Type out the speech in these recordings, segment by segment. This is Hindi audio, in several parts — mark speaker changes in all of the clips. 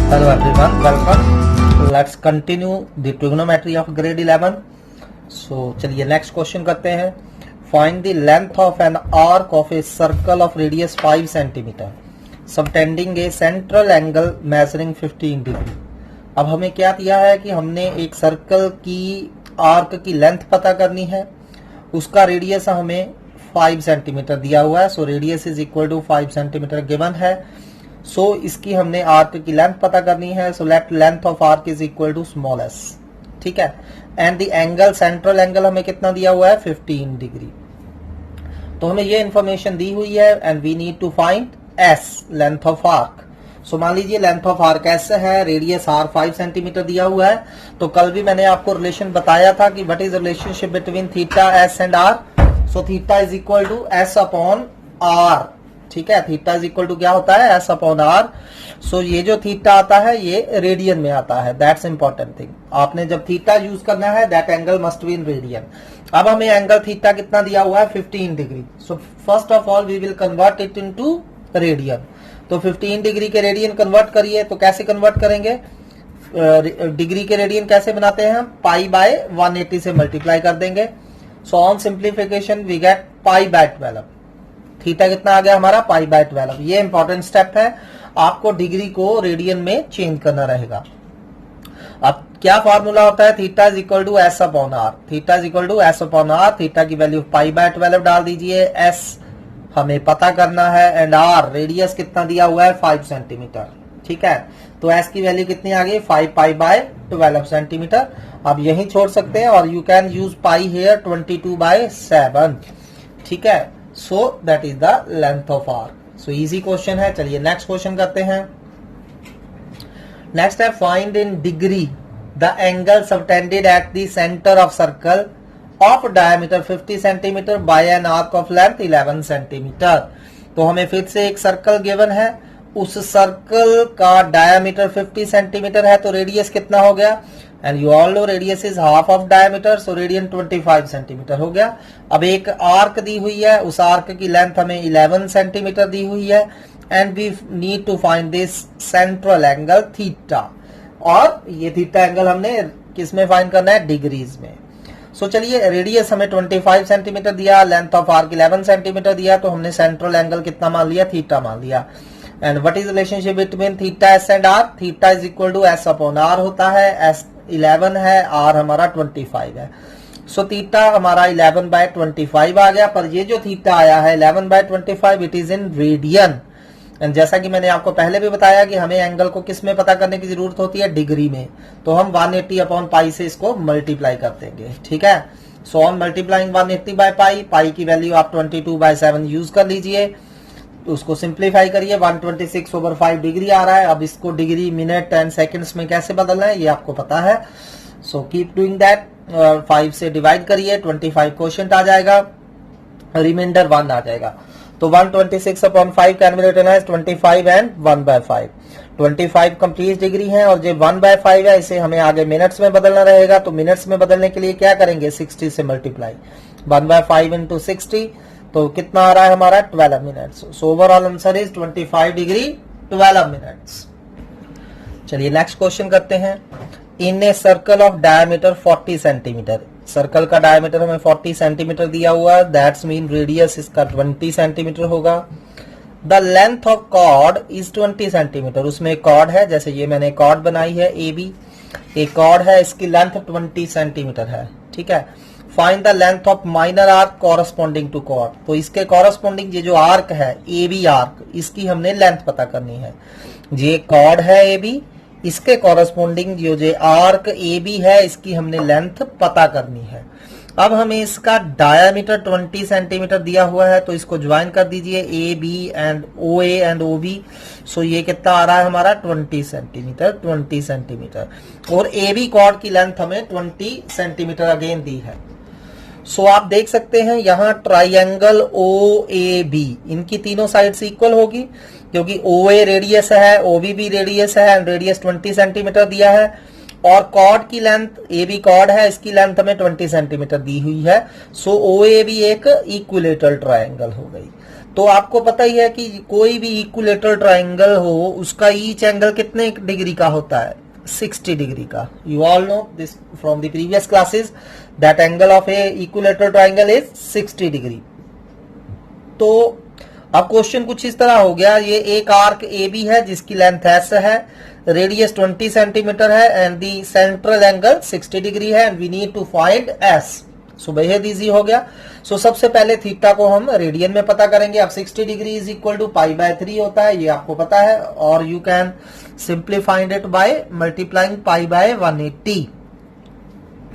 Speaker 1: Hello everyone, welcome. Let's continue the trigonometry of grade 11. So चलिए next question करते हैं. Find the length of an arc of a circle of radius 5 cm subtending a central angle measuring 15 degree. अब हमें क्या दिया है कि हमने एक सर्कल की आर्क की लेंथ पता करनी है, उसका रेडियस हमें 5 सेंटीमीटर दिया हुआ है. So radius is equal to 5 centimetre given है. सो इसकी हमने आर्क की लेंथ पता करनी है. So let length of arc is equal to small S. ठीक है. And the angle, central angle हमें कितना दिया हुआ है 15 डिग्री. तो हमें ये इंफॉर्मेशन दी हुई है and we need to find s, length of arc. So मान लीजिए लेंथ ऑफ आर्क एस है, रेडियस आर 5 सेंटीमीटर दिया हुआ है. तो कल भी मैंने आपको रिलेशन बताया था कि what is relationship between theta S and R. So theta is equal to S upon R. ठीक है, थीटा इज इक्वल टू क्या होता है एस अपॉन आर. सो ये जो थीटा आता है ये रेडियन में आता है. That's important thing. आपने जब थीटा यूज करना है that angle must be in radian. अब हमें एंगल थीटा कितना दिया हुआ है 15 degree. So first of all we will convert it into radian. तो 15 डिग्री के रेडियन कन्वर्ट करिए. तो कैसे कन्वर्ट करेंगे? डिग्री के रेडियन कैसे बनाते हैं हम? पाई बाय 180 से मल्टीप्लाई कर देंगे. So on simplification we get pi by 12. Theta कितना आ गया हमारा? Pi by 12. ये इंपॉर्टेंट स्टेप है, आपको डिग्री को रेडियन में चेंज करना रहेगा. अब क्या फॉर्मूला होता है? Theta is equal to S upon are. Theta is equal to S upon are. Theta की वैल्यू पाई बाय 12 डाल दीजिए. एस हमें पता करना है एंड आर रेडियस कितना दिया हुआ है 5 सेंटीमीटर. ठीक है, तो एस की वैल्यू कितनी आ गई 5 पाई बाय 12 सेंटीमीटर. अब यही छोड़ सकते हैं और you can use pi here 22 by 7. ठीक है, so that is the length of arc. So easy question है. चलिए नेक्स्ट क्वेश्चन करते हैं. नेक्स्ट है find in degree the angle subtended at the centre of circle of diameter 50 centimetre by an arc of length 11 centimetre. तो हमें फिर से एक सर्कल गिवन है, उस सर्कल का डायमीटर 50 सेंटीमीटर है. तो रेडियस कितना हो गया? And you all know radius is half of diameter. So radian 25 centimetre हो गया. अब एक आर्क दी हुई है, उस आर्क की लेंथ हमें 11 सेंटीमीटर दी हुई है and we need to find this central angle theta. और ये थीटा एंगल हमने किस में फाइंड करना है? डिग्रीज में. सो चलिए, रेडियस हमें 25 सेंटीमीटर दिया, लेंथ ऑफ आर्क 11 सेंटीमीटर दिया, तो हमने सेंट्रल एंगल कितना मान लिया? थीटा मान लिया. And what is relationship between theta S and r? Theta is equal to S upon r होता है. एस 11 है, आर हमारा 25 है. सो थीटा हमारा 11 बाय 25 आ गया. पर ये जो थीटा आया है 11 by 25 it is in radian. And जैसा कि मैंने आपको पहले भी बताया कि हमें एंगल को किस में पता करने की जरूरत होती है? डिग्री में. तो हम 180 अपॉन पाई से इसको मल्टीप्लाई कर देंगे. ठीक है, so on multiplying 180 by pi, pi की वैल्यू आप 22 बाय 7 यूज कर लीजिए. उसको सिंप्लीफाई करिए. 126 ओवर 5 डिग्री आ रहा है. अब इसको डिग्री, मिनट एंड सेकंड्स में कैसे बदलना है ये आपको पता है. So keep doing that. 5 से डिवाइड करिए, 25 क्वोशिएंट आ जाएगा, रिमाइंडर 1 आ जाएगा. तो 126 upon 5 can be written as 25 and 1 by 5. 25 complete degree है और जो 1 बाय 5 है इसे हमें आगे मिनट्स में बदलना रहेगा. तो मिनट्स में बदलने के लिए क्या करेंगे? 60 से मल्टीप्लाई. 1 बाय 5 इंटू 60, तो कितना आ रहा है हमारा? 12 minutes. So overall answer is 25 degree 12 minutes. चलिए नेक्स्ट क्वेश्चन करते हैं. In a circle of diameter 40 centimetre. Circle का डायमीटर हमें 40 सेंटीमीटर दिया हुआ है. दैट्स मीन रेडियस इसका 20 सेंटीमीटर होगा. The length of chord is 20 centimetre. उसमें एक कॉर्ड है, जैसे ये मैंने कॉर्ड बनाई है ए बी. एक कॉर्ड है, इसकी लेंथ 20 सेंटीमीटर है. ठीक है, find the length of minor arc corresponding to chord. तो इसके कॉरस्पॉन्डिंग ये जो आर्क है ए बी आर्क, इसकी हमने लेंथ पता करनी है. ये कॉर्ड है ए बी, इसके कॉरस्पॉन्डिंग जो आर्क ए बी है इसकी हमने लेंथ पता करनी है. अब हमें इसका डायामीटर 20 सेंटीमीटर दिया हुआ है, तो इसको ज्वाइन कर दीजिए A B and O A and O B. So ये कितना आ रहा है हमारा 20 सेंटीमीटर. 20 सेंटीमीटर और ए बी कॉर्ड की लेंथ हमें 20 सेंटीमीटर अगेन दी है. सो आप देख सकते हैं यहाँ ट्राइंगल ओ ए बी, इनकी तीनों साइड्स इक्वल होगी क्योंकि ओ ए रेडियस है, ओ बी भी रेडियस है एंड रेडियस 20 सेंटीमीटर दिया है. और कॉर्ड की लेंथ, ए बी कॉर्ड है, इसकी लेंथ हमें 20 सेंटीमीटर दी हुई है. सो ओ ए बी एक इक्विलेटरल ट्राइंगल हो गई. तो आपको पता ही है कि कोई भी इक्विलेटरल ट्राइंगल हो उसका ईच एंगल कितने डिग्री का होता है, 60 डिग्री का। You all know this from the previous classes that angle of A equilateral triangle is 60 degree. तो अब क्वेश्चन कुछ इस तरह हो गया, ये एक आर्क ए बी है जिसकी लेंथ एस है, रेडियस 20 सेंटीमीटर है and the central angle 60 degree है and we need to find s. So बेहद इजी हो गया। सो सबसे पहले थीटा को हम रेडियन में पता करेंगे। अब 60 degree is equal to pi by 3 होता है, ये आपको पता है, और you can simply find it by multiplying pi by 180।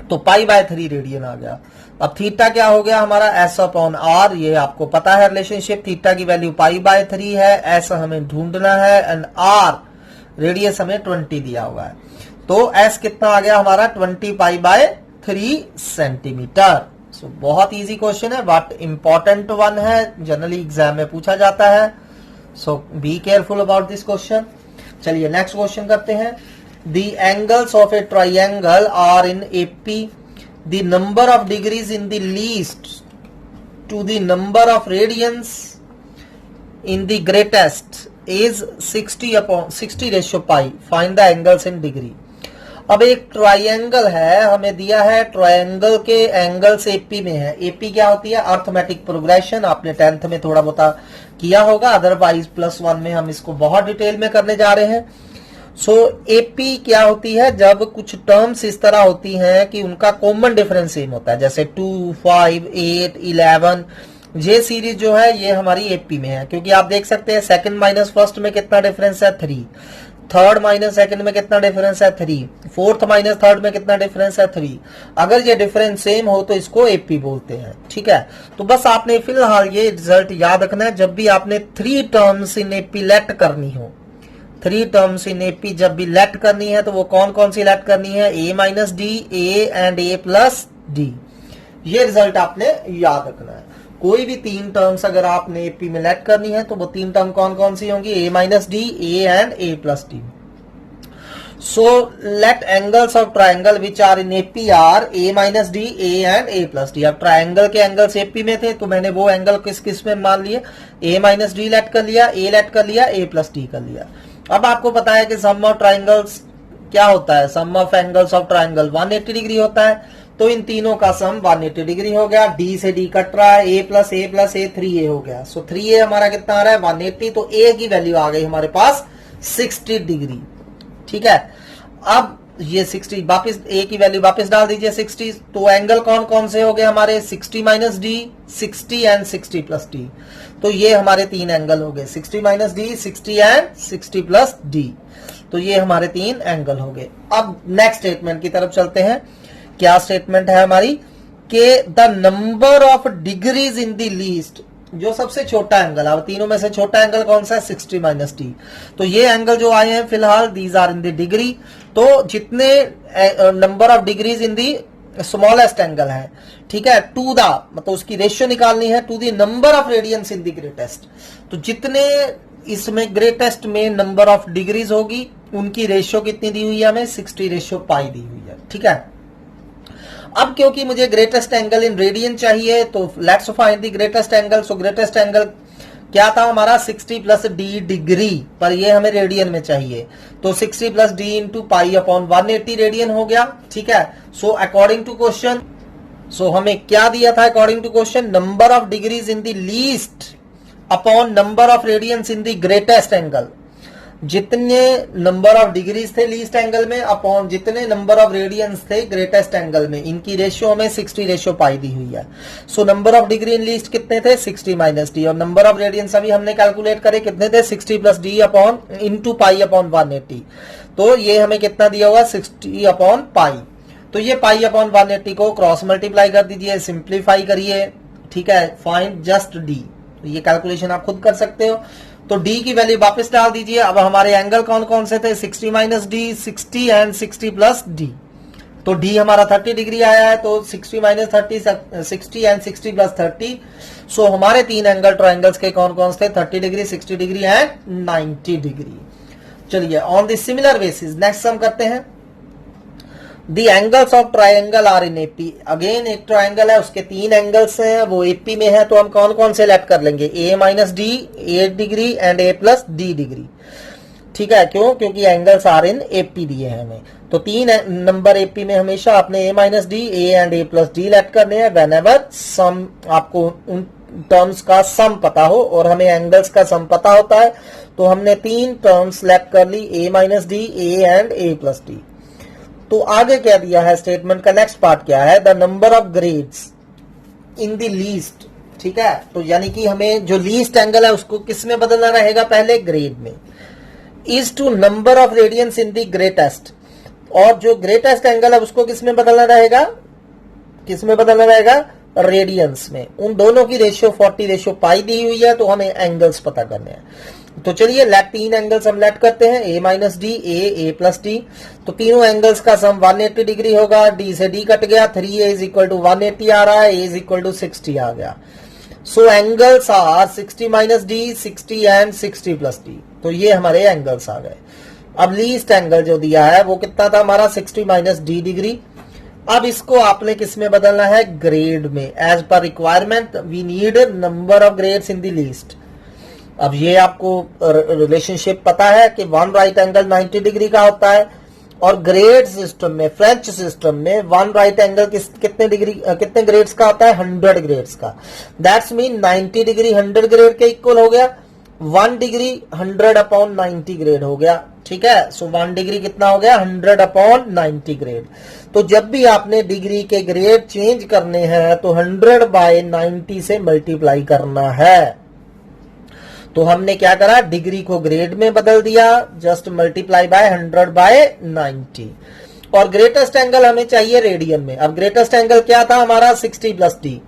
Speaker 1: तो पाई बाय 3 रेडियन आ गया। अब थीटा क्या हो गया हमारा, एस अपॉन आर, ये आपको पता है रिलेशनशिप, थीटा की वैल्यू पाई बाय 3 है, एस हमें ढूंढना है एंड आर रेडियस हमें 20 दिया हुआ है। तो एस कितना आ गया हमारा 20 पाई बाय 3 सेंटीमीटर। सो बहुत इजी क्वेश्चन है बट इंपॉर्टेंट वन है, जनरली एग्जाम में पूछा जाता है। So be careful about this question. चलिए नेक्स्ट क्वेश्चन करते हैं। The angles of a triangle are in AP, the number of degrees in the least to the number of radians in the greatest is 60/60 find the angles in degree. अब एक ट्राइंगल है, हमें दिया है ट्राइंगल के एंगल्स एपी में है। एपी क्या होती है, अर्थमेटिक प्रोग्रेशन, आपने 10th में थोड़ा बहुत किया होगा, अदरवाइज +1 में हम इसको बहुत डिटेल में करने जा रहे हैं। सो एपी क्या होती है, जब कुछ टर्म्स इस तरह होती हैं कि उनका कॉमन डिफरेंस सेम होता है, जैसे 2, 5, 8, 11, ये सीरीज जो है ये हमारी एपी में है, क्योंकि आप देख सकते हैं सेकंड माइनस फर्स्ट में कितना डिफरेंस है 3, थर्ड माइनस सेकंड में कितना डिफरेंस है 3, फोर्थ माइनस थर्ड में कितना डिफरेंस है 3। अगर ये डिफरेंस सेम हो तो इसको एपी बोलते हैं, ठीक है। तो बस आपने फिलहाल ये रिजल्ट याद रखना है, जब भी आपने 3 टर्म्स इन एपी लेट करनी हो, 3 टर्म्स इन एपी जब भी लेट करनी है तो वो कौन कौन सी लेट करनी है, a minus d, a and a plus D. ये रिजल्ट आपने याद रखना है। कोई भी 3 टर्म्स अगर आपने एपी में लेट करनी है तो वो 3 टर्म कौन कौन सी होंगी, a minus d, a and a plus d. So let angles of triangle which are in AP are a minus d, a and a plus d. अब ट्राइंगल के एंगल्स एपी में थे तो मैंने वो एंगल किस किस में मान लिए, a माइनस डी लेट कर लिया, a लेट कर लिया, a प्लस डी कर लिया। अब आपको पता है कि सम ऑफ ट्राइंगल्स क्या होता है, sum of angles of triangle 180 degree होता है, तो इन तीनों का सम 180 डिग्री हो गया। डी से डी कट रहा है, a plus a plus a 3a हो गया। सो 3a हमारा कितना आ रहा है 180, तो a की वैल्यू आ गई हमारे पास 60 डिग्री, ठीक है। अब ये 60 वापिस a की वैल्यू वापस डाल दीजिए 60, तो एंगल कौन कौन से हो गए हमारे, 60 minus d, 60 and 60 plus d. तो ये हमारे 3 एंगल हो गए, 60 minus d, 60 and 60 plus d. तो ये हमारे 3 एंगल हो गए। अब नेक्स्ट स्टेटमेंट की तरफ चलते हैं। क्या स्टेटमेंट है हमारी, कि the number of degrees in the least, जो सबसे छोटा एंगल, अब तीनों में से छोटा एंगल कौन सा है, 60 माइनस डी। तो ये एंगल जो आए हैं फिलहाल these are in the degree, तो जितने number of degrees in the smallest angle है, ठीक है, टू द, मतलब उसकी रेशियो निकालनी है to the number of radians in the greatest. तो जितने इसमें ग्रेटेस्ट में नंबर ऑफ डिग्रीज होगी उनकी रेशियो कितनी दी हुई है हमें, 60/पाई दी हुई है, ठीक है। अब क्योंकि मुझे ग्रेटेस्ट एंगल इन रेडियन चाहिए तो let's find the greatest angle. So greatest angle क्या था हमारा 60 प्लस डी डिग्री, पर ये हमें रेडियन में चाहिए, तो 60 plus d into pi upon 180 radian हो गया, ठीक है। So according to question, so हमें क्या दिया था according to question, number of degrees in the least upon number of radians in the greatest angle. जितने नंबर ऑफ डिग्रीज थे लीस्ट एंगल में अपॉन जितने नंबर ऑफ रेडियंस थे ग्रेटेस्ट एंगल में, इनकी रेशियो में 60/पाई दी हुई है। So number of degree in least कितने थे, 60 माइनस डी, और नंबर ऑफ रेडियंस अभी हमने कैलकुलेट करे कितने थे, 60 plus D upon into pi upon 180। तो ये हमें कितना दिया हुआ 60/पाई। तो ये पाई अपॉन 180 को क्रॉस मल्टीप्लाई कर दीजिए, सिंप्लीफाई करिए, ठीक है, फाइंड जस्ट डी। ये कैलकुलेशन आप खुद कर सकते हो। तो d की वैल्यू वापस डाल दीजिए। अब हमारे एंगल कौन कौन से थे, 60 minus d, 60 and 60 plus d. तो d हमारा 30 डिग्री आया है, तो 60 माइनस 30, 60 एंड 60 प्लस 30। सो हमारे 3 एंगल ट्राइंगल्स के कौन कौन से थे, 30 डिग्री, 60 डिग्री एंड 90 डिग्री। चलिए on the similar basis next sum करते हैं। The angles of triangle are in AP. Again एक ट्राइंगल है, उसके 3 एंगल्स हैं, वो एपी में है, तो हम कौन कौन से लेट कर लेंगे, a minus D 8 degree and a plus D degree. ठीक है, क्यों, क्योंकि एंगल्स आर इन एपी दिए हैं हमें, तो 3 नंबर एपी में हमेशा आपने a minus d a and a plus d let करने हैं वेन एवर सम, आपको उन टर्म्स का सम पता हो और हमें एंगल्स का सम पता होता है, तो हमने 3 टर्म्स सेलेक्ट कर ली, a minus d a and a plus d. तो आगे क्या दिया है स्टेटमेंट का नेक्स्ट पार्ट क्या है, the number of grades in the least. ठीक है, तो यानी कि हमें जो लीस्ट एंगल है उसको किस में बदलना रहेगा, पहले ग्रेड में, is to number of radians in the greatest, और जो ग्रेटेस्ट एंगल है उसको किस में बदलना रहेगा, किस में बदलना रहेगा, रेडियंस में। उन दोनों की रेशियो 40:π दी हुई है, तो हमें एंगल्स पता करने हैं। तो चलिए लेट 3 एंगल्स हम लेट करते हैं, a minus d A plus d, तो तीनों एंगल्स का सम 180 डिग्री होगा, d से d कट गया, 3a इज इक्वल टू 180 आ रहा है, a इज इक्वल टू 60 आ गया। So angles are 60 minus d 60 and 60 plus d, तो ये हमारे एंगल्स आ गए। अब लीस्ट एंगल जो दिया है वो कितना था हमारा, 60 माइनस डी डिग्री। अब इसको आपने किस में बदलना है, ग्रेड में। As per requirement we need number of grades in the least. अब ये आपको रिलेशनशिप पता है कि 1 राइट एंगल 90 डिग्री का होता है, और ग्रेड सिस्टम में, फ्रेंच सिस्टम में 1 राइट एंगल कितने डिग्री, कितने ग्रेड्स का होता है, 100 ग्रेड्स का। दैट्स मीन 90 डिग्री 100 ग्रेड के इक्वल हो गया, 1 डिग्री 100/90 ग्रेड हो गया। ठीक है, सो 1 डिग्री कितना हो गया, 100/90 ग्रेड। तो जब भी आपने डिग्री के ग्रेड चेंज करने हैं तो 100/90 से मल्टीप्लाई करना है। तो हमने क्या करा, डिग्री को ग्रेड में बदल दिया, जस्ट मल्टीप्लाई बाय 100/90। और ग्रेटेस्ट एंगल हमें चाहिए रेडियन में। अब ग्रेटेस्ट एंगल क्या था हमारा, 60 प्लस डी,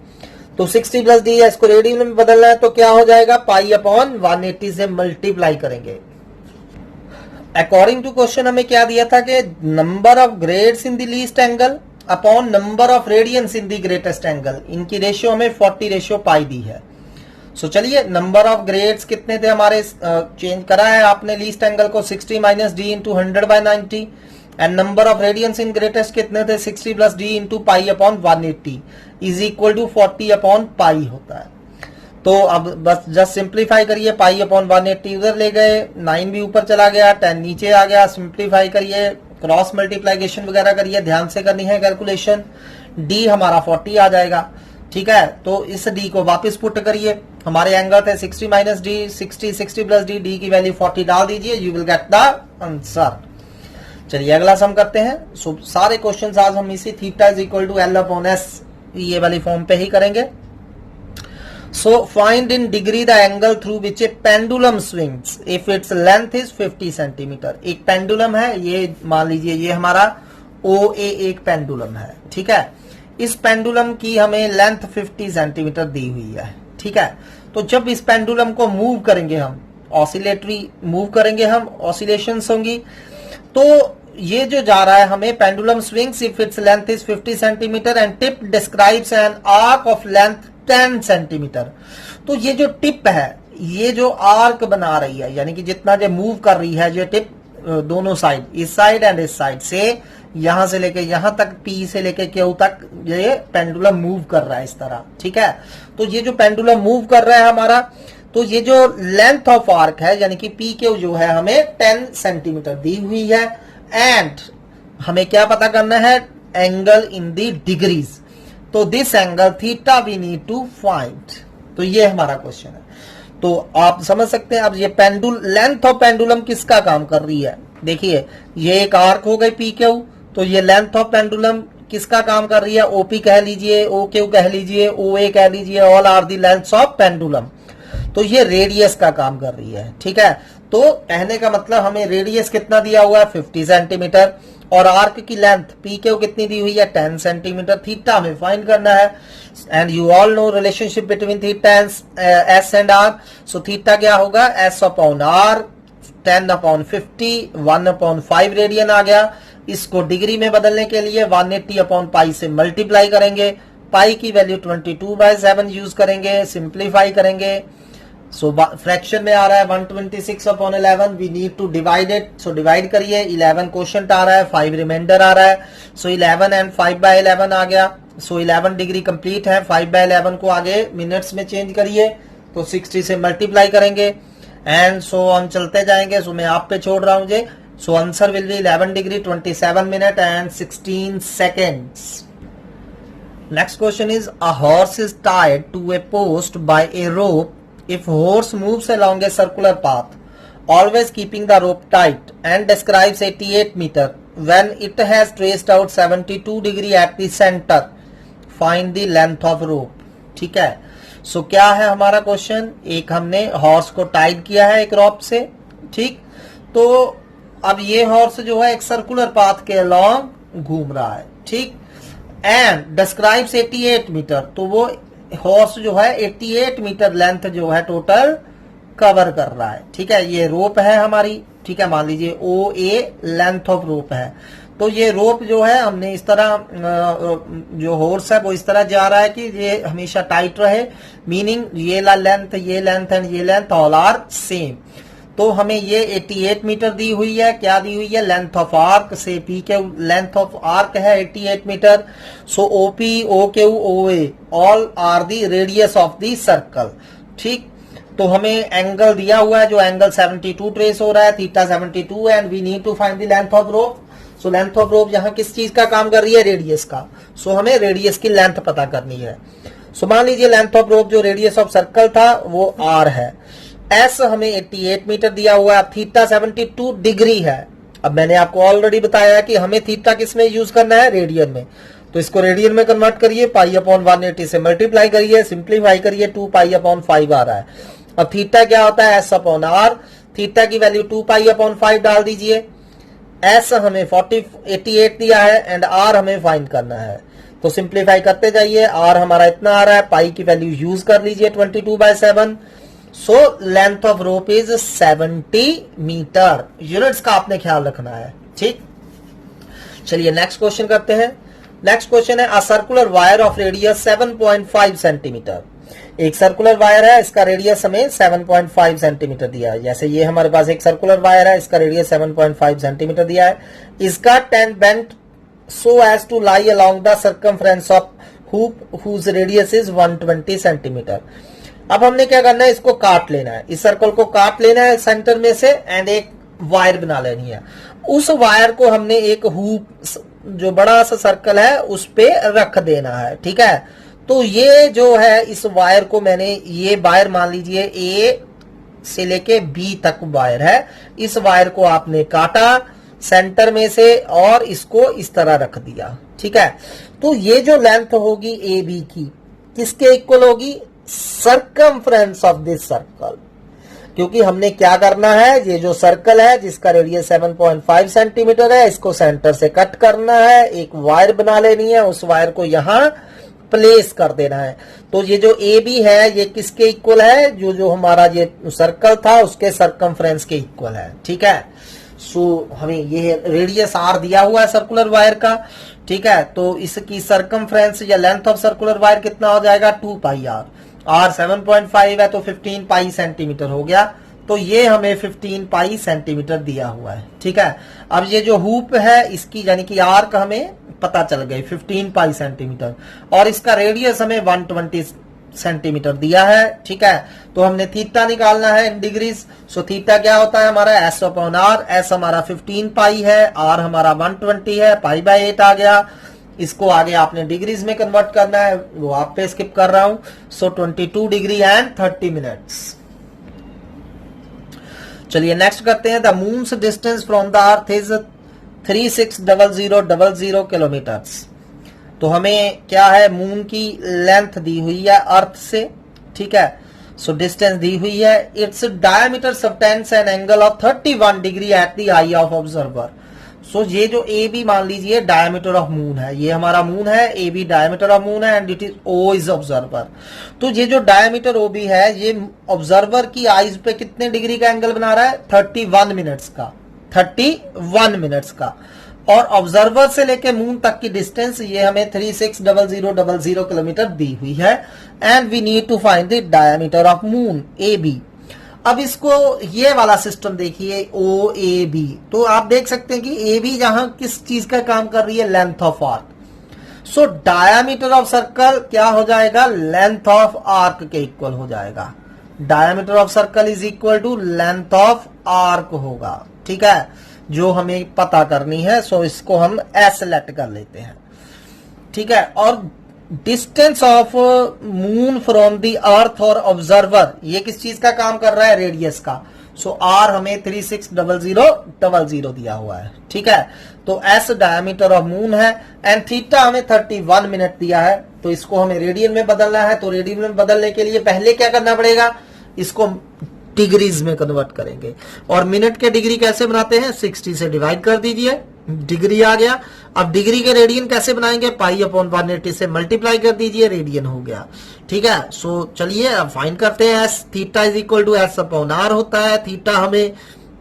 Speaker 1: तो 60 प्लस डी है, इसको रेडियन में बदलना है, तो क्या हो जाएगा, π/180 से मल्टीप्लाई करेंगे। अकॉर्डिंग टू क्वेश्चन हमें क्या दिया था कि number of grades in the least angle upon number of radians in the greatest angle, इनकी रेशियो हमें 40:π दी है। सो चलिए नंबर ऑफ ग्रेड्स कितने थे हमारे, चेंज करा है आपने लीस्ट एंगल को, 60 minus d into 100/90, and number of radians in greatest कितने थे, 60 plus d into π/180 is equal to 40/π होता है। तो अब बस जस्ट सिंप्लीफाई करिए, π/180 उधर ले गए, 9 भी ऊपर चला गया, 10 नीचे आ गया, सिंप्लीफाई करिए, क्रॉस मल्टीप्लिकेशन वगैरह करिए, ध्यान से करनी है कैलकुलेशन, d हमारा 40 आ जाएगा। ठीक है, तो इस d को वापस पुट करिए, हमारे एंगल थे 60 minus d 60 plus D, D की वैल्यू 40 डाल दीजिए, you will get the answer. चलिए अगला सम करते हैं। सो सारे क्वेश्चंस आज हम इसी theta is equal to L/S ये वाली फॉर्म पे ही करेंगे। So find in degree the angle through which A pendulum swings if its length is 50 centimetre. एक पेंडुलम है, ये मान लीजिए ये हमारा OA एक पेंडुलम है। ठीक है, इस पेंडुलम की हमें लेंथ 50 सेंटीमीटर दी हुई है। ठीक है, तो जब इस पेंडुलम को मूव करेंगे हम, ऑसिलेटरी मूव करेंगे हम, ऑसिलेशंस होंगी, तो ये जो जा रहा है हमें pendulum swings if its length is 50 centimetre and tip describes N arc of length 10 centimetre. तो ये जो टिप है, ये जो आर्क बना रही है, यानी कि जितना जो मूव कर रही है ये टिप, दोनों साइड, इस साइड एंड इस साइड से, यहां से लेके यहां तक, P से लेके Q तक ये पेंडुलम मूव कर रहा है इस तरह। ठीक है, तो ये जो पेंडुलम मूव कर रहा है हमारा, तो ये जो लेंथ ऑफ आर्क है यानी कि PQ जो है हमें 10 सेंटीमीटर दी हुई है, एंड हमें क्या पता करना है, एंगल इन दी डिग्रीज। तो this angle theta we need to find. तो ये हमारा क्वेश्चन है। तो आप समझ सकते हैं, अब ये लेंथ ऑफ पेंडुलम किसका काम कर रही है, देखिए ये एक आर्क हो गई PQ, तो ये लेंथ ऑफ पेंडुलम किसका काम कर रही है, OP कह लीजिए, OQ कह लीजिए, OA कह लीजिए, all are the lengths of pendulum. तो ये रेडियस का काम कर रही है। ठीक है, तो कहने का मतलब हमें रेडियस कितना दिया हुआ है, 50 सेंटीमीटर, और आर्क की लेंथ PQ कितनी दी हुई है, 10 सेंटीमीटर। थीटा हमें फाइंड करना है, and you all know relationship between theta S and R। So theta क्या होगा, S/R, 10/50, 1/5 रेडियन आ गया। इसको डिग्री में बदलने के लिए 180/π से मल्टीप्लाई करेंगे, पाई की वैल्यू 22/7 यूज करेंगे, सिंप्लीफाई करेंगे, सो फ्रैक्शन में आ रहा है 126/11, we need to divide it, so divide करिए, 11 क्वोशंट आ रहा है, 5 रिमाइंडर आ रहा है, सो 11 एंड 5/11 आ गया, सो 11 डिग्री कंप्लीट है, 5/11 को आगे मिनट्स में चेंज करिए तो 60 से मल्टीप्लाई करेंगे एंड सो हम चलते जाएंगे, सो मैं आप पे छोड़ रहा हूं मुझे, so answer will be 11 degree 27 minute and 16 seconds. Next question is, a horse is tied to a post by a rope. If horse moves along a circular path, always keeping the rope tight, and describes 88 meter, when it has traced out 72 degree at the center, find the length of rope. ठीक है, सो क्या है हमारा क्वेश्चन, एक हमने हॉर्स को टाइड किया है एक रॉप से, ठीक, तो अब ये हॉर्स जो है एक सर्कुलर पाथ के अलॉन्ग घूम रहा है, ठीक, एंड डिस्क्राइब्स 88 मीटर, तो वो हॉर्स जो है 88 मीटर लेंथ जो है टोटल कवर कर रहा है, ठीक है, ये रोप है हमारी, ठीक है, मान लीजिए OA लेंथ ऑफ रोप है, तो ये रोप जो है हमने इस तरह, जो हॉर्स है वो इस तरह जा रहा है कि ये हमेशा टाइट रहे, मीनिंग ये लेंथ एंड ये लेंथ ऑल आर सेम, तो हमें ये 88 मीटर दी हुई है, क्या दी हुई है, लेंथ ऑफ आर्क से P के लेंथ ऑफ आर्क है 88 metre, so OP OQ OA all are the radius of the circle, ठीक, तो हमें एंगल दिया हुआ है, जो एंगल 72 ट्रेस हो रहा है, theta 72, and we need to find the length of rope, so length of rope यहाँ किस चीज का काम कर रही है, रेडियस का, सो हमें रेडियस की लेंथ पता करनी है, सो मान लीजिए लेंथ ऑफ रोप जो रेडियस ऑफ सर्कल था वो R है, एस हमें 88 मीटर दिया हुआ है, थीटा 72 डिग्री है, अब मैंने आपको ऑलरेडी बताया कि हमें थीटा किस में यूज करना है, रेडियन में, तो इसको रेडियन में कन्वर्ट करिए, π/180 से मल्टीप्लाई करिए, सिंप्लीफाई करिए, 2π/5 आ रहा है, अब थीटा क्या होता है, S/R, थीटा की वैल्यू 2π/5 डाल दीजिए, एस हमें 88 दिया है एंड आर हमें फाइंड करना है, तो सिंप्लीफाई करते जाइए, आर हमारा इतना आ रहा है, पाई की वैल्यू यूज कर लीजिए 22/7, so length of rope is 70 metre, units का आपने ख्याल रखना है, ठीक, चलिए नेक्स्ट क्वेश्चन करते हैं, नेक्स्ट क्वेश्चन है, a circular wire of radius 7.5 centimetre, एक सर्कुलर वायर है, इसका रेडियस हमें 7.5 सेंटीमीटर दिया है, जैसे ये हमारे पास एक सर्कुलर वायर है, इसका रेडियस 7.5 सेंटीमीटर दिया है, इसका 10 bent so as to lie along the circumference of hoop whose radius is 120 centimetre, अब हमने क्या करना है, इसको काट लेना है, इस सर्कल को काट लेना है सेंटर में से एंड एक वायर बना लेनी है, उस वायर को हमने एक हुप जो बड़ा सा सर्कल है उस पे रख देना है, ठीक है, तो ये जो है इस वायर को मैंने, ये वायर मान लीजिए A से लेके B तक वायर है, इस वायर को आपने काटा सेंटर में से और इसको इस तरह रख दिया, ठीक है, तो ये जो लेंथ होगी AB की किसके इक्वल होगी, सर्कमफ्रेंस ऑफ दिस सर्कल, क्योंकि हमने क्या करना है, ये जो सर्कल है जिसका रेडियस 7.5 सेंटीमीटर है, इसको सेंटर से कट करना है, एक वायर बना लेनी है, उस वायर को यहां प्लेस कर देना है, तो ये जो ए बी है ये किसके इक्वल है, जो हमारा ये सर्कल था उसके सर्कमफ्रेंस के इक्वल है, ठीक है, सो हमें ये रेडियस आर दिया हुआ है सर्कुलर वायर का, ठीक है, तो इसकी सर्कमफ्रेंस या लेंथ ऑफ सर्कुलर वायर कितना हो जाएगा, 2πr, आर 7.5 है तो 15 पाई सेंटीमीटर हो गया, तो ये हमें 15 पाई सेंटीमीटर दिया हुआ है, ठीक है, अब ये जो हुप है इसकी यानी कि आर्क हमें पता चल गई 15 पाई सेंटीमीटर और इसका रेडियस हमें 120 सेंटीमीटर दिया है, ठीक है, तो हमने थीटा निकालना है इन डिग्रीज, सो थीटा क्या होता है हमारा S/R, S हमारा 15 पाई है, R हमारा 120 है, π/8 आ गया, इसको आगे आपने डिग्रीज में कन्वर्ट करना है, वो आप पे स्किप कर रहा हूं, सो 22 डिग्री एंड 30 मिनट्स। चलिए नेक्स्ट करते हैं, the moons distance from the earth is 360000 kilometres, तो हमें क्या है, मून की लेंथ दी हुई है अर्थ से, ठीक है, सो डिस्टेंस दी हुई है, its diameter subtends an angle of 31 degree at the eye of observer, so ये जो ए बी मान लीजिए डायमीटर ऑफ मून है, ये हमारा मून है, A B diameter of moon है and it is O is observer, तो ये जो डायमीटर ओ बी है ये ऑब्जर्वर की आईज पे कितने डिग्री का एंगल बना रहा है, 31 मिनट्स का, 31 मिनट्स का, और ऑब्जर्वर से लेके मून तक की डिस्टेंस ये हमें 360000 किलोमीटर दी हुई है and we need to find the diameter of moon A B. अब इसको ये वाला सिस्टम देखिए ओ ए बी, तो आप देख सकते हैं कि ए बी जहां किस चीज का काम कर रही है, length of arc. So diameter of circle क्या हो जाएगा, लेंथ ऑफ आर्क के इक्वल हो जाएगा। Diameter of circle is equal to length of arc होगा, ठीक है, जो हमें पता करनी है। सो इसको हम एस लेट कर लेते हैं, ठीक है। और distance of moon from the earth और ऑब्जर्वर, ये किस चीज का काम कर रहा है, रेडियस का। सो आर हमें 360000 दिया हुआ है, ठीक है। तो एस डायमीटर ऑफ मून है एंड थीटा हमें 31 मिनट दिया है, तो इसको हमें रेडियन में बदलना है। तो रेडियन में बदलने के लिए पहले क्या करना पड़ेगा, इसको डिग्रीज में कन्वर्ट करेंगे। और मिनट के डिग्री कैसे बनाते हैं, 60 से डिवाइड कर दीजिए, डिग्री आ गया। अब डिग्री के रेडियन कैसे बनाएंगे, पाई अपॉन 180 से मल्टीप्लाई कर दीजिए, रेडियन हो गया, ठीक है। सो चलिए अब फाइंड करते हैं। S theta is equal to S upon r होता है। थीटा हमें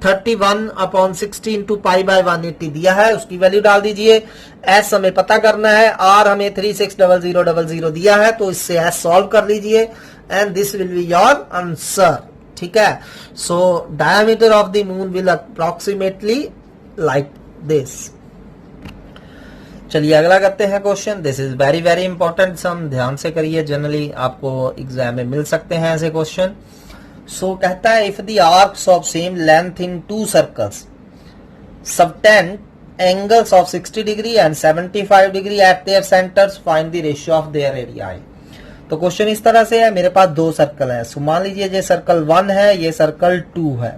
Speaker 1: 31/60 इंटू पाई बाय 180 दिया है, उसकी वैल्यू डाल दीजिए। एस हमें पता करना है, आर हमें 360000 दिया है, तो इससे एस सॉल्व कर लीजिए and this will be your answer, ठीक है। So diameter of the moon will approximately like this. चलिए अगला करते हैं question. This is very very important sum, ध्यान से करिए, जनरली आपको एग्जाम में मिल सकते हैं ऐसे क्वेश्चन। सो कहता है if the arcs of same length in two circles subtend angles of 60 degree and 75 degree at their centres find the ratio of their radii. तो क्वेश्चन इस तरह से है, मेरे पास दो सर्कल है। सो मान लीजिए ये सर्कल 1 है, ये सर्कल 2 है,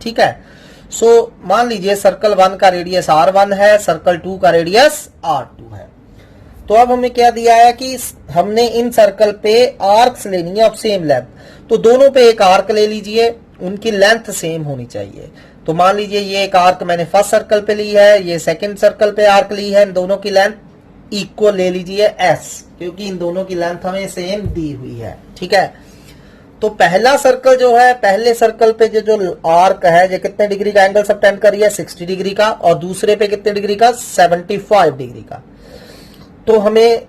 Speaker 1: ठीक है। सो मान लीजिए सर्कल 1 का रेडियस R1 है, सर्कल 2 का रेडियस R2 है। तो अब हमें क्या दिया है कि हमने इन सर्कल पे आर्क्स लेनी है ऑफ सेम लेंथ, तो दोनों पे एक आर्क ले लीजिए, उनकी लेंथ सेम होनी चाहिए। तो मान लीजिए ये एक आर्क मैंने फर्स्ट सर्कल पे ली है, ये सेकंड सर्कल पे आर्क ली है, इन दोनों की लेंथ इक्वल ले लीजिए S, क्योंकि इन दोनों की लेंथ हमें सेम दी हुई है, ठीक है। तो पहला सर्कल जो है, पहले सर्कल पे जो आर्क है, ये कितने डिग्री का एंगल सबटेंड कर रही है, 60 डिग्री का, और दूसरे पे कितने डिग्री का, 75 डिग्री का। तो हमें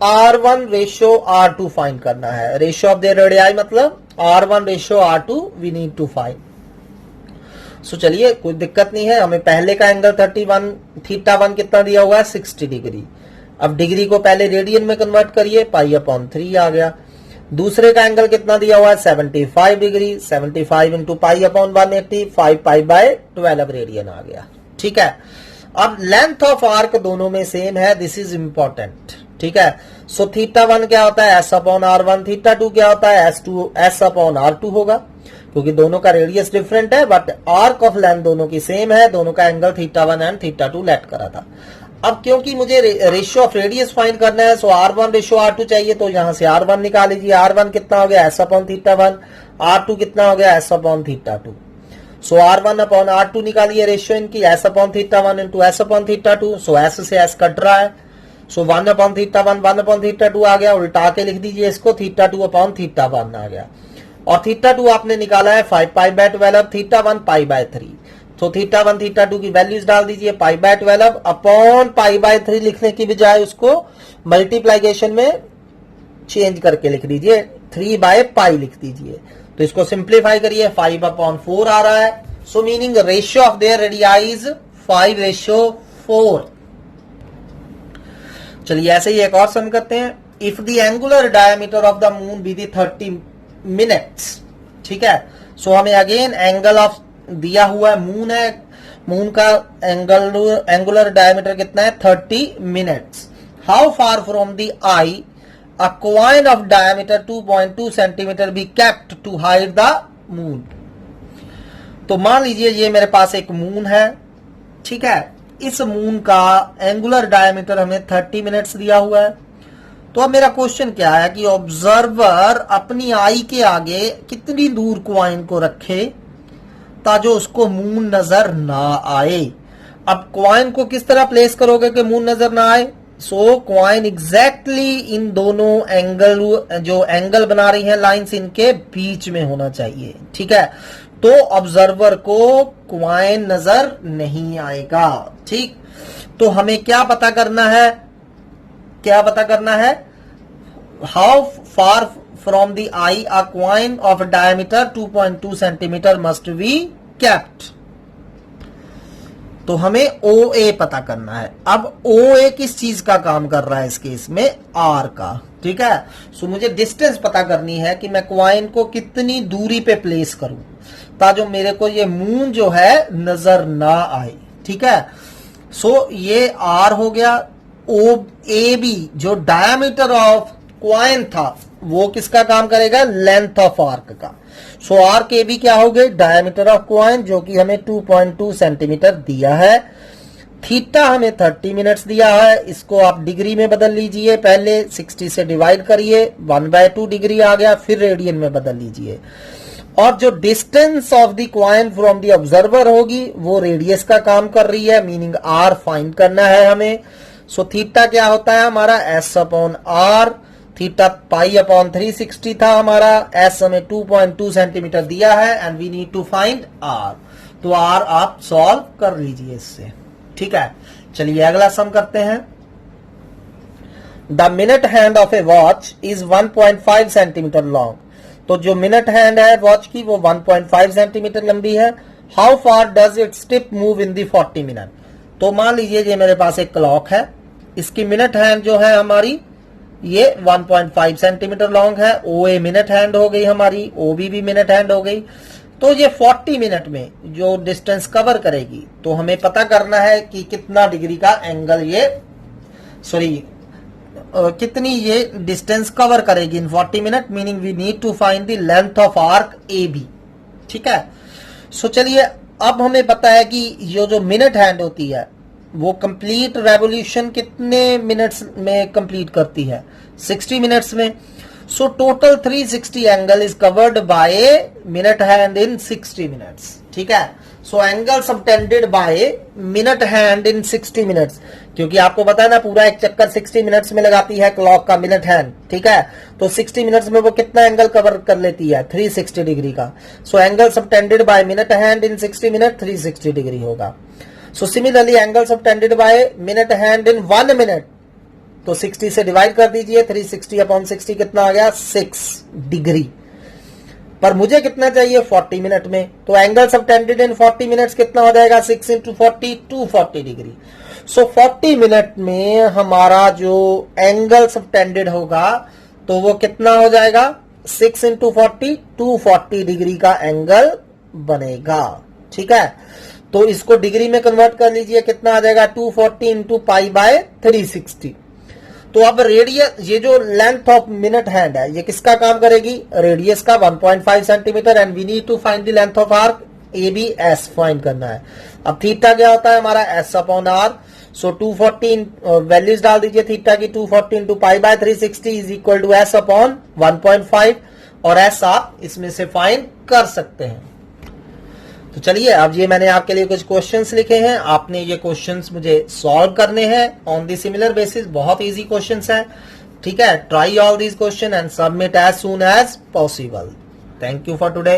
Speaker 1: R1 रेशियो R2 फाइंड करना है। रेशियो ऑफ देयर रेडियाई मतलब R1 ratio R2 we need to find. So चलिए कोई दिक्कत नहीं है, हमें पहले का एंगल 31 थीटा 1 कितना दिया हुआ है, 60 डिग्री। अब डिग्री को पहले रेडियन में कन्वर्ट करिए, पाई अपॉन 3 आ गया। दूसरे का एंगल कितना दिया हुआ है, 75 degree, 75 into pi upon 180, 5 pi by 12 radian आ गया, ठीक है। अब लेंथ ऑफ आर्क दोनों में सेम है, दिस इज इंपॉर्टेंट, ठीक है। सो थीटा 1 क्या होता है, एस अपॉन R1, थीटा 2 क्या होता है, एस अपॉन R2 होगा, क्योंकि दोनों का रेडियस डिफरेंट है बट आर्क ऑफ लेंथ दोनों की सेम है। दोनों का angle theta 1 and theta 2 let करा था। अब क्योंकि मुझे रेशियो ऑफ रेडियस फाइंड करना है, सो R1 रेशियो R2 चाहिए, तो यहां से R1 निकाल लीजिए। R1 कितना हो गया, एस अपॉन थीटा 1, R2 कितना हो गया, एस अपॉन थीटा 2। सो R1 अपॉन R2 निकालिए रेशियो इनकी, S upon theta 1 into S upon theta 2। सो एस से एस कट रहा है, सो 1 अपॉन थीटा 1 1 अपॉन थीटा 2 आ गया। उल्टा के लिख दीजिए इसको, थीटा 2 अपॉन थीटा 1 आ गया। और थीटा 2 आपने निकाला है 5 pi by 12, theta 1 pi by 3। तो थीटा 1 थीटा 2 की वैल्यूज डाल दीजिए, पाई बाय 12 अपॉन पाई बाय 3 लिखने की बजाय उसको मल्टीप्लीकेशन में चेंज करके लिख दीजिए, 3 बाय पाई लिख दीजिए। तो इसको सिंप्लीफाई करिए, 5 अपॉन 4 आ रहा है। सो meaning ratio of there radii is 5:4। चलिए ऐसे ही एक और सम करते हैं। If the angular diameter of the moon be the 30 minutes, ठीक है। सो हमें अगेन एंगल ऑफ दिया हुआ है, मून है, मून का एंगुलर डायमीटर कितना है, 30 minutes. How far from the eye a coin of diameter 2.2 centimetre be kept to hide the moon. तो मान लीजिए ये मेरे पास एक मून है, ठीक है। इस मून का एंगुलर डायमीटर हमें 30 मिनट्स दिया हुआ है। तो अब मेरा क्वेश्चन क्या है कि ऑब्जर्वर अपनी आई के आगे कितनी दूर कॉइन को रखे ताकि उसको मून नजर ना आए। अब कॉइन को किस तरह प्लेस करोगे कि मून नजर ना आए। सो क्वाइन एग्जैक्टली इन दोनों एंगल, जो एंगल बना रही है लाइंस, इनके बीच में होना चाहिए। ठीक है, तो ऑब्जर्वर को क्वाइन नजर नहीं आएगा। ठीक, तो हमें क्या पता करना है, क्या पता करना है, how far from the eye a coin of diameter 2.2 centimetre must be kept. तो हमें ओ ए पता करना है। अब ओ ए किस चीज का काम कर रहा है इस केस में, आर का। ठीक है, सो मुझे डिस्टेंस पता करनी है कि मैं क्वाइन को कितनी दूरी पे प्लेस करूं ताकि मेरे को ये मून जो है नजर ना आए। ठीक है, सो ये आर हो गया। ओ ए बी जो डायमीटर ऑफ क्वाइन था वो किसका काम करेगा, लेंथ ऑफ आर्क का। सो आर्क ए बी क्या हो गई, डायमीटर ऑफ क्वाइन, जो कि हमें 2.2 सेंटीमीटर दिया है। थीटा हमें 30 मिनट्स दिया है, इसको आप डिग्री में बदल लीजिए, पहले 60 से डिवाइड करिए, 1/2 डिग्री आ गया, फिर रेडियन में बदल लीजिए। और जो distance of the coin from the observer होगी वो रेडियस का काम कर रही है, मीनिंग आर फाइंड करना है हमें। सो थीटा क्या होता है हमारा, s upon are. Theta pi upon 360 था हमारा, एस हमें 2.2 सेंटीमीटर दिया है and we need to find r. तो आर आप सॉल्व कर लीजिए इससे। ठीक है, चलिए अगला सम करते हैं। The minute hand of A watch is 1.5 centimetre long. तो जो मिनट हैंड है वॉच की वो 1.5 सेंटीमीटर लंबी है। How far does its tip move in the 40 minute. तो मान लीजिए ये मेरे पास एक क्लॉक है, इसकी मिनट हैंड जो है हमारी ये 1.5 सेंटीमीटर लॉन्ग है। ओ ए मिनट हैंड हो गई हमारी, ओ बी भी मिनट हैंड हो गई। तो ये 40 मिनट में जो डिस्टेंस कवर करेगी, तो हमें पता करना है कि कितना डिग्री का एंगल ये, सॉरी कितनी ये डिस्टेंस कवर करेगी in 40 minute, meaning we need to find the length of arc A B. ठीक है, सो चलिए अब हमें पता है कि ये जो मिनट हैंड होती है वो कंप्लीट रेवोल्यूशन कितने मिनट्स में कंप्लीट करती है, 60 मिनट्स में। So total 360 angle is covered by minute hand in 60 minutes. ठीक है, सो angle subtended by minute hand in 60 minutes, क्योंकि आपको पता है ना पूरा एक चक्कर 60 मिनट्स में लगाती है क्लॉक का मिनट हैंड। ठीक है, तो 60 मिनट्स में वो कितना एंगल कवर कर लेती है, 360 डिग्री का। So angle subtended by minute hand in 60 minute 360 degree होगा। So similarly angle subtended by minute hand in 1 minute, तो 60 से डिवाइड कर दीजिए, 360 अपॉन 60 कितना आ गया, 6 डिग्री। पर मुझे कितना चाहिए 40 मिनट में, तो एंगल सबटेंडेड इन 40 मिनट्स कितना हो जाएगा, 6 इंटू 40 240 डिग्री। सो 40 मिनट में हमारा जो एंगल सबटेंडेड होगा तो वो कितना हो जाएगा, 6 इंटू 40 240 डिग्री का एंगल बनेगा। ठीक है, तो इसको डिग्री में कन्वर्ट कर लीजिए, कितना आ जाएगा 240 इंटू पाई बाय 360। तो अब रेडियस, ये जो लेंथ ऑफ मिनट हैंड है ये किसका काम करेगी, रेडियस का 1.5 centimetre, and we need to find the length of arc A B s find करना है। अब थीटा क्या होता है हमारा, s upon r. So 240 values डाल दीजिए थीटा की, 240 into pi by 360 is equal to S upon 1.5, और एस आप इसमें से फाइंड कर सकते हैं। तो चलिए अब ये मैंने आपके लिए कुछ क्वेश्चंस लिखे हैं, आपने ये क्वेश्चंस मुझे सॉल्व करने हैं ऑन द सिमिलर बेसिस। बहुत इजी क्वेश्चंस हैं। ठीक है, try all these question and submit as soon as possible. Thank you for today.